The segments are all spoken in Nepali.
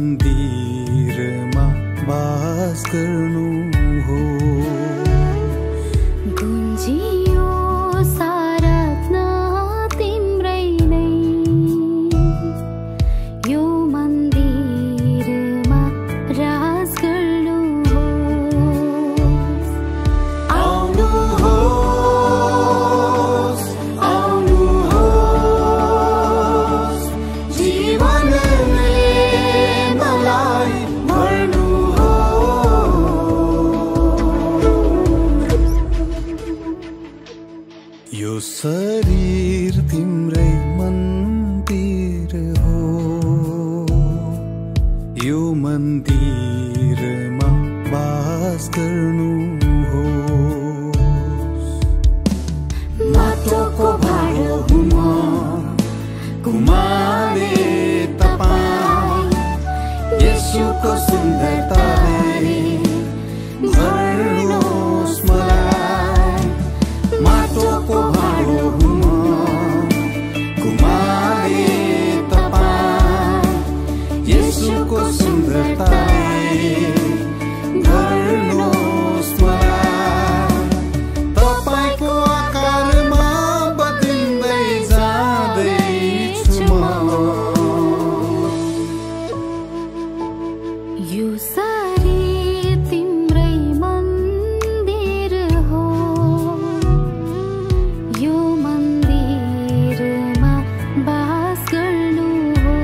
मन्दिरमा वास गर्नु हो। गुन्जियो सारत्न तिम्रै नै यो मन्दिरमा राज गर्नु हो। आउनुहोस्, आउनुहोस्, जीवनले मलाई यो शरीर तिम्रै मन्दिर हो। यो मन्दिरमा वास गर्नु हो। माटोको भाँडो हुँ म, कुमाले तपाईँ येशूको सुन्दरताले भर्नुहोस् मलाई। माटोको भाँडो हुँ म, कुमाले तपाईँ येशूको सुन्दरताले भर्नुहोस् मलाई। तपाईको आकारमा बदलिँदै जाँदैछु म। यो शरीर तिम्रै मन्दिर हो। यो मन्दिरमा वास गर्नु हो।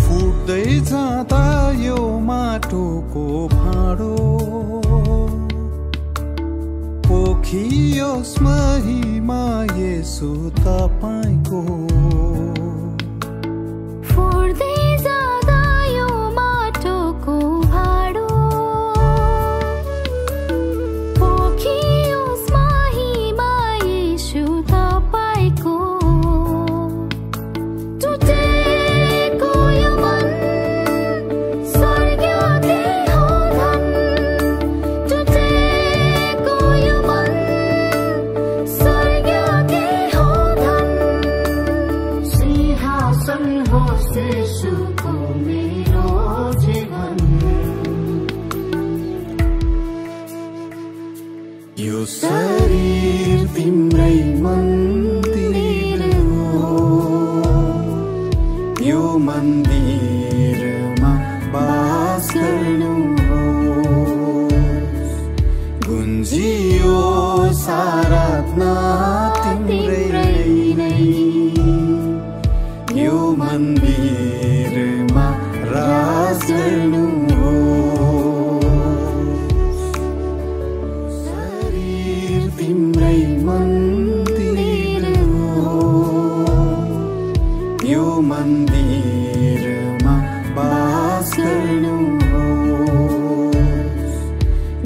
फुट्दै जाँदा यो माटोको भाँडो पोखियोस् महिमा येशू तपाईको। फुट्दै जाँदा यो माटोको भाँडो पोखियोस् महिमा येशू तपाईको। टुटेको यो मन स्वर्गकै हो धन। टुटेको यो मन स्वर्गकै हो धन। सिंहासन होस् येशूको मेरो जीवन। यो शरीर तिम्रै मन्दिर हो। यो मन्दिरमा वास गर्नु हो। गुन्जियो आराधना तिम्रै नै यो मन्दिरमा राज गर्नु हो। शरीर तिम्रै मन्दिर हो। यो मन्दिरमा वास गर्नु हो।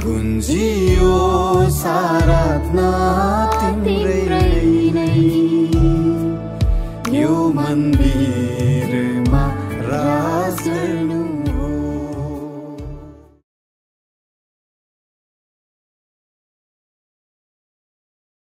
गुन्जियो आराधना तिम्रै नै यो मन्दिर